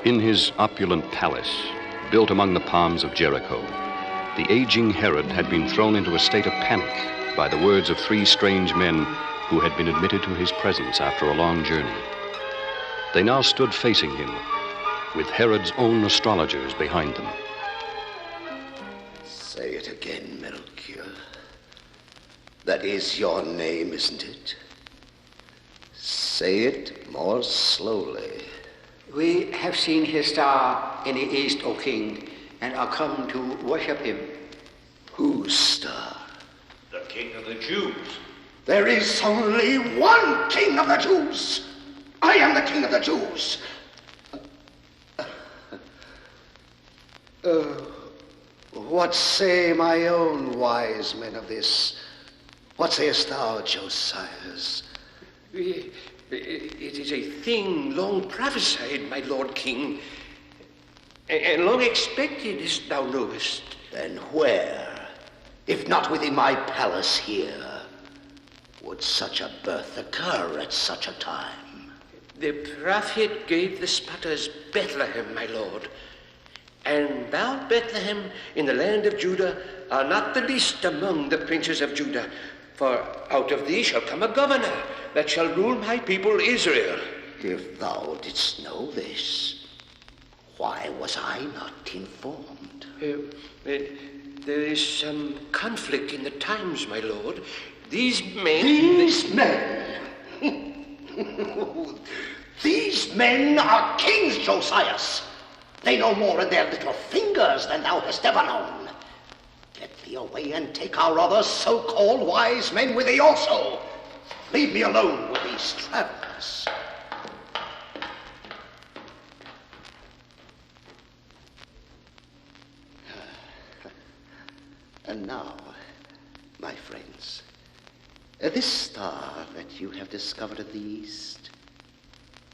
In his opulent palace, built among the palms of Jericho, the aging Herod had been thrown into a state of panic by the words of three strange men who had been admitted to his presence after a long journey. They now stood facing him, with Herod's own astrologers behind them. Say it again, Melchior. That is your name, isn't it? Say it more slowly. We have seen his star in the east, O king, and are come to worship him. Whose star? The King of the Jews. There is only one King of the Jews. I am the King of the Jews. What say my own wise men of this? What sayest thou, Josias? It is a thing long prophesied, my lord king, and long expected, as thou knowest. Then where, if not within my palace here, would such a birth occur at such a time? The prophet gave the spotters Bethlehem, my lord. And thou, Bethlehem, in the land of Judah, are not the least among the princes of Judah, for out of thee shall come a governor that shall rule my people Israel. If thou didst know this, why was I not informed? There is some conflict in the times, my lord. These men... These men? These men are kings, Josias. They know more in their little fingers than thou hast ever known. Get thee away and take our other so-called wise men with thee also. Leave me alone with these travelers. And now, my friends, this star that you have discovered in the east,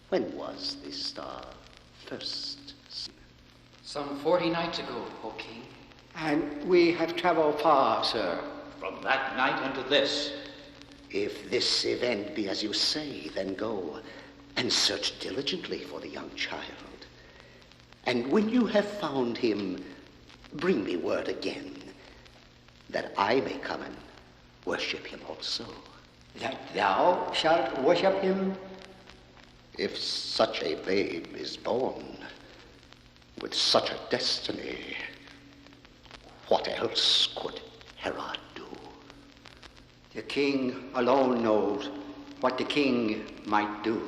when was this star first seen? Some 40 nights ago, O king. And we have traveled far, sir. From that night unto this. If this event be as you say, then go and search diligently for the young child. And when you have found him, bring me word again, that I may come and worship him also. That thou shalt worship him? If such a babe is born, with such a destiny, what else could Herod do? The king alone knows what the king might do.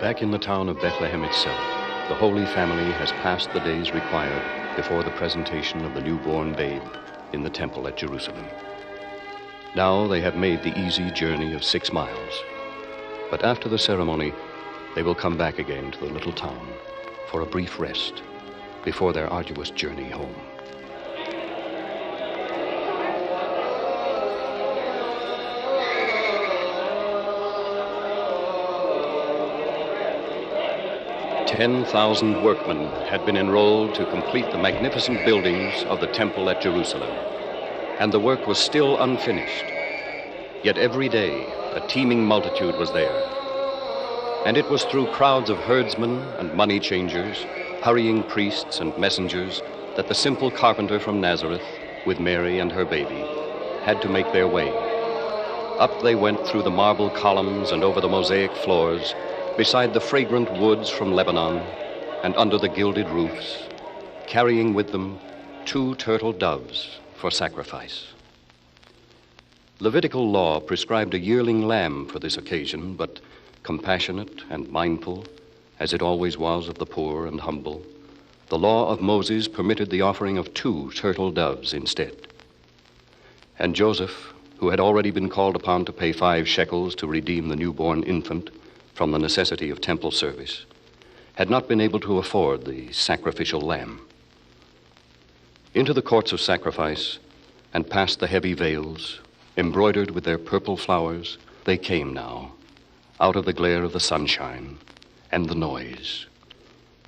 Back in the town of Bethlehem itself, the Holy Family has passed the days required before the presentation of the newborn babe in the temple at Jerusalem. Now they have made the easy journey of 6 miles. But after the ceremony, they will come back again to the little town for a brief rest before their arduous journey home. "10,000 workmen had been enrolled to complete the magnificent buildings of the temple at Jerusalem, and the work was still unfinished. Yet every day, a teeming multitude was there. And it was through crowds of herdsmen and money changers, hurrying priests and messengers, that the simple carpenter from Nazareth, with Mary and her baby, had to make their way. Up they went through the marble columns and over the mosaic floors, beside the fragrant woods from Lebanon and under the gilded roofs, carrying with them 2 turtle doves for sacrifice. Levitical law prescribed a yearling lamb for this occasion, but compassionate and mindful, as it always was of the poor and humble, the law of Moses permitted the offering of 2 turtle doves instead. And Joseph, who had already been called upon to pay 5 shekels to redeem the newborn infant from the necessity of temple service, had not been able to afford the sacrificial lamb. Into the courts of sacrifice and past the heavy veils, embroidered with their purple flowers, they came now, out of the glare of the sunshine and the noise,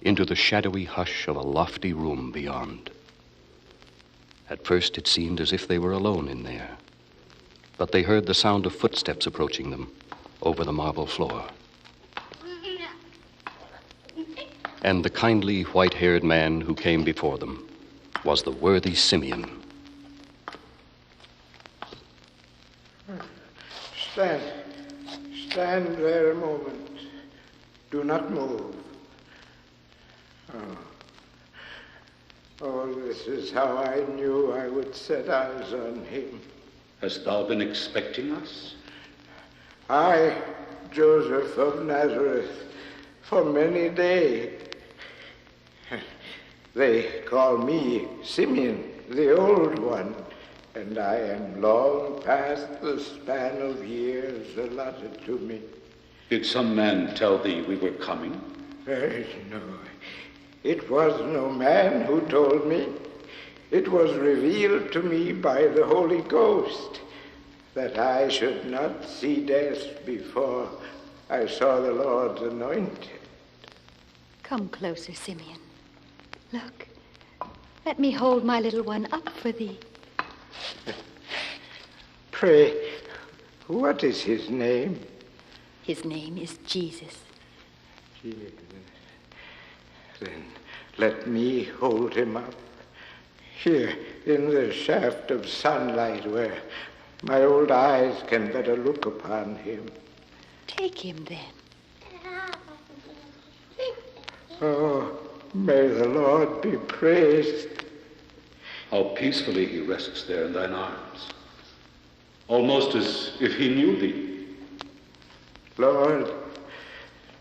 into the shadowy hush of a lofty room beyond. At first it seemed as if they were alone in there, But they heard the sound of footsteps approaching them over the marble floor. And the kindly white-haired man who came before them was the worthy Simeon. Stand there a moment. Do not move. Oh, this is how I knew I would set eyes on him. Hast thou been expecting us? I, Joseph of Nazareth, for many days. They call me Simeon, the old one, and I am long past the span of years allotted to me. Did some man tell thee we were coming? No, it was no man who told me. It was revealed to me by the Holy Ghost that I should not see death before I saw the Lord's anointed. Come closer, Simeon. Look, let me hold my little one up for thee. Pray, what is his name? His name is Jesus. Jesus. Then let me hold him up. Here, in the shaft of sunlight where my old eyes can better look upon him. Take him then. Oh, may the Lord be praised. How peacefully he rests there in thine arms, almost as if he knew thee. Lord,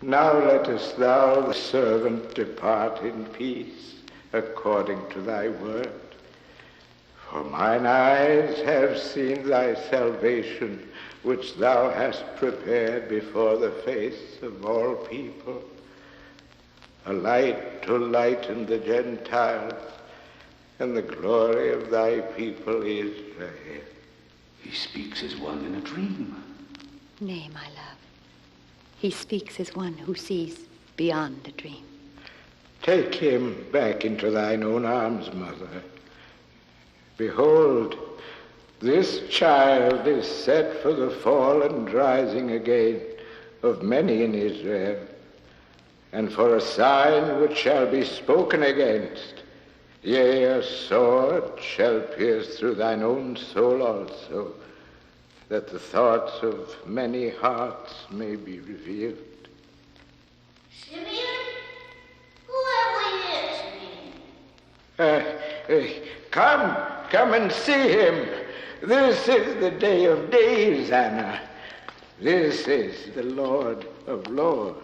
now lettest thou, the servant, depart in peace, according to thy word. For mine eyes have seen thy salvation, which thou hast prepared before the face of all people, a light to lighten the Gentiles, and the glory of thy people Israel. He speaks as one in a dream. Nay, my love. He speaks as one who sees beyond a dream. Take him back into thine own arms, mother. Behold, this child is set for the fall and rising again of many in Israel, and for a sign which shall be spoken against. Yea, a sword shall pierce through thine own soul also, that the thoughts of many hearts may be revealed. Simeon? Whoever he is, Simeon. Come and see him. This is the day of days, Anna. This is the Lord of Lords.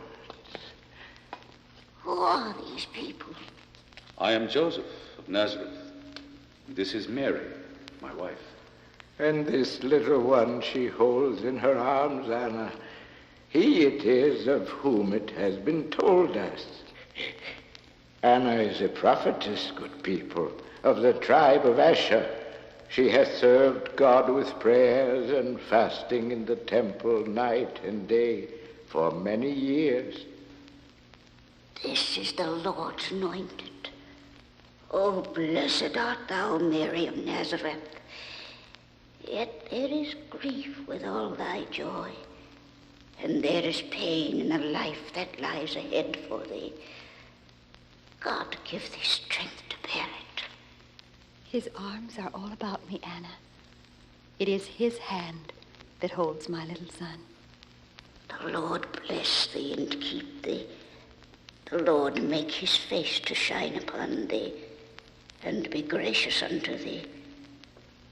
Who are these people? I am Joseph of Nazareth. This is Mary, my wife. And this little one she holds in her arms, Anna, he it is of whom it has been told us. Anna is a prophetess, good people, of the tribe of Asher. She hath served God with prayers and fasting in the temple night and day for many years. This is the Lord's anointed. Oh, blessed art thou, Mary of Nazareth. Yet there is grief with all thy joy, and there is pain in the life that lies ahead for thee. God give thee strength to bear it. His arms are all about me, Anna. It is his hand that holds my little son. The Lord bless thee and keep thee. The Lord make his face to shine upon thee and be gracious unto thee.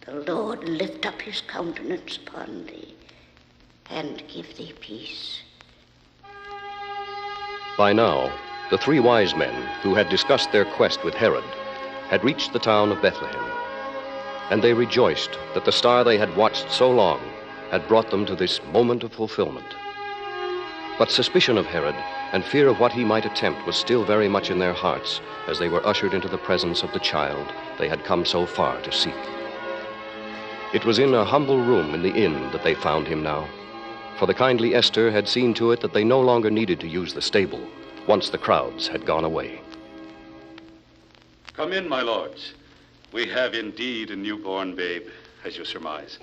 The Lord lift up his countenance upon thee and give thee peace. By now, the three wise men who had discussed their quest with Herod had reached the town of Bethlehem, and they rejoiced that the star they had watched so long had brought them to this moment of fulfillment. But suspicion of Herod and fear of what he might attempt was still very much in their hearts as they were ushered into the presence of the child they had come so far to seek. It was in a humble room in the inn that they found him now, for the kindly Esther had seen to it that they no longer needed to use the stable once the crowds had gone away. Come in, my lords. We have indeed a newborn babe, as you surmise.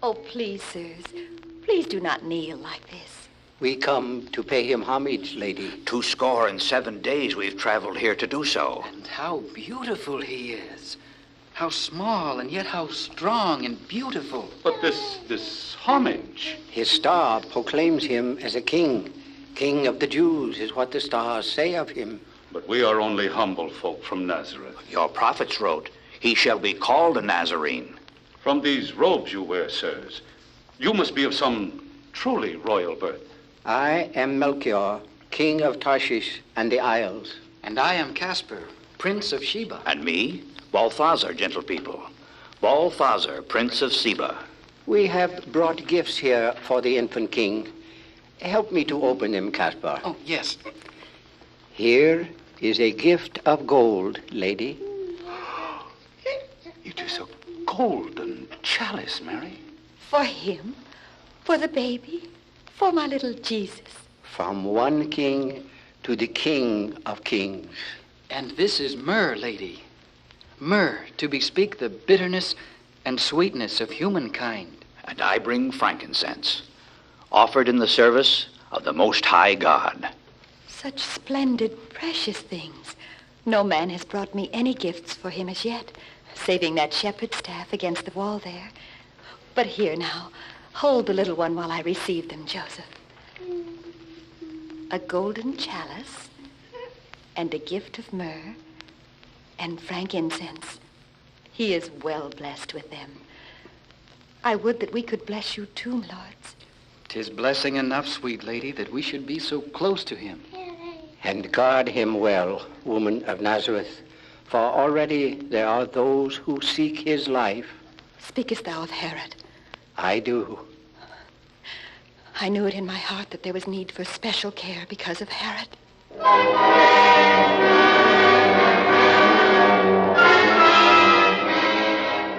Oh, please, sirs, please do not kneel like this. We come to pay him homage, lady. 207 days we've traveled here to do so. And how beautiful he is. How small and yet how strong and beautiful. But this homage. His star proclaims him as a king. King of the Jews is what the stars say of him. But we are only humble folk from Nazareth. Your prophets wrote, he shall be called a Nazarene. From these robes you wear, sirs, you must be of some truly royal birth. I am Melchior, king of Tarshish and the Isles. And I am Casper, prince of Sheba. And me, Balthazar, gentle people. Balthazar, prince of Seba. We have brought gifts here for the infant king. Help me to open them, Caspar. Oh, yes. Here is a gift of gold, lady. It is a golden chalice, Mary. For him, for the baby, for my little Jesus. From one king to the King of Kings. And this is myrrh, lady. Myrrh, to bespeak the bitterness and sweetness of humankind. And I bring frankincense, offered in the service of the Most High God. Such splendid, precious things. No man has brought me any gifts for him as yet, saving that shepherd's staff against the wall there. But here now, hold the little one while I receive them, Joseph. A golden chalice and a gift of myrrh and frankincense. He is well blessed with them. I would that we could bless you too, lords. 'Tis blessing enough, sweet lady, that we should be so close to him. And guard him well, woman of Nazareth, for already there are those who seek his life. Speakest thou of Herod? I do. I knew it in my heart that there was need for special care because of Herod.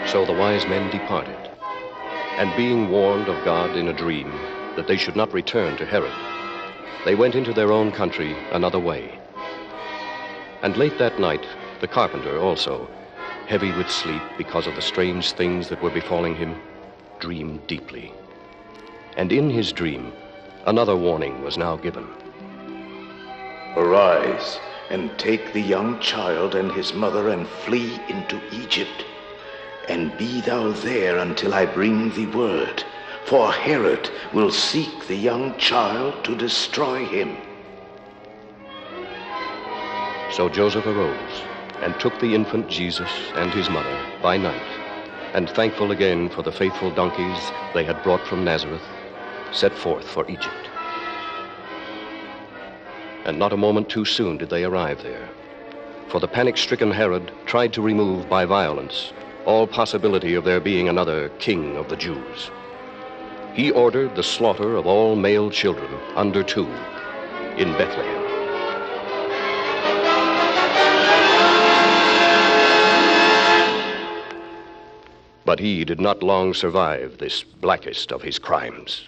So the wise men departed, and being warned of God in a dream that they should not return to Herod, they went into their own country another way. And late that night, the carpenter also, heavy with sleep because of the strange things that were befalling him, dreamed deeply. And in his dream, another warning was now given. Arise and take the young child and his mother and flee into Egypt. And be thou there until I bring thee word. For Herod will seek the young child to destroy him. So Joseph arose and took the infant Jesus and his mother by night, and thankful again for the faithful donkeys they had brought from Nazareth, set forth for Egypt. And not a moment too soon did they arrive there, for the panic-stricken Herod tried to remove by violence all possibility of there being another king of the Jews. He ordered the slaughter of all male children under 2 in Bethlehem. But he did not long survive this blackest of his crimes.